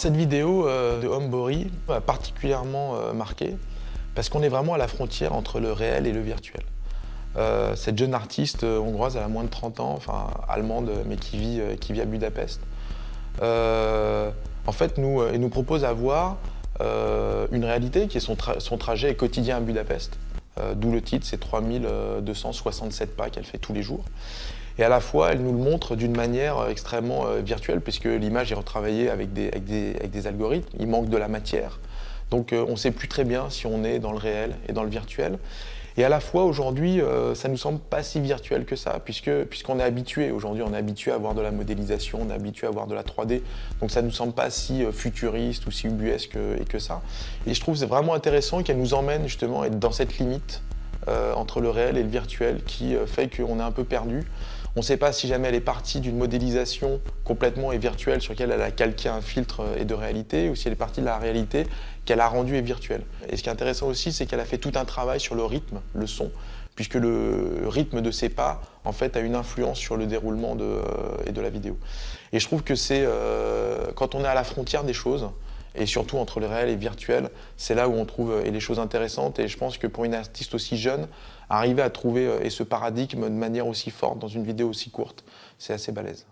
Cette vidéo de Hombori m'a particulièrement marqué parce qu'on est vraiment à la frontière entre le réel et le virtuel. Cette jeune artiste hongroise, elle a moins de 30 ans, enfin allemande, mais qui vit à Budapest. En fait, elle nous propose à voir une réalité qui est son trajet quotidien à Budapest. D'où le titre, c'est 3267 pas qu'elle fait tous les jours. Et à la fois, elle nous le montre d'une manière extrêmement virtuelle, puisque l'image est retravaillée avec des algorithmes, il manque de la matière. Donc on ne sait plus très bien si on est dans le réel et dans le virtuel. Et à la fois, aujourd'hui, ça ne nous semble pas si virtuel que ça, puisqu'on est habitué, aujourd'hui, on est habitué à voir de la modélisation, on est habitué à voir de la 3D, donc ça ne nous semble pas si futuriste ou si ubuesque que ça. Et je trouve que c'est vraiment intéressant qu'elle nous emmène justement dans cette limite entre le réel et le virtuel qui fait qu'on est un peu perdu. On ne sait pas si jamais elle est partie d'une modélisation complètement et virtuelle sur laquelle elle a calqué un filtre et de réalité, ou si elle est partie de la réalité qu'elle a rendue et virtuelle. Et ce qui est intéressant aussi, c'est qu'elle a fait tout un travail sur le rythme, le son, puisque le rythme de ses pas, en fait, a une influence sur le déroulement et de la vidéo. Et je trouve que c'est, quand on est à la frontière des choses, et surtout entre le réel et le virtuel, c'est là où on trouve les choses intéressantes. Et je pense que pour une artiste aussi jeune, arriver à trouver ce paradigme de manière aussi forte dans une vidéo aussi courte, c'est assez balèze.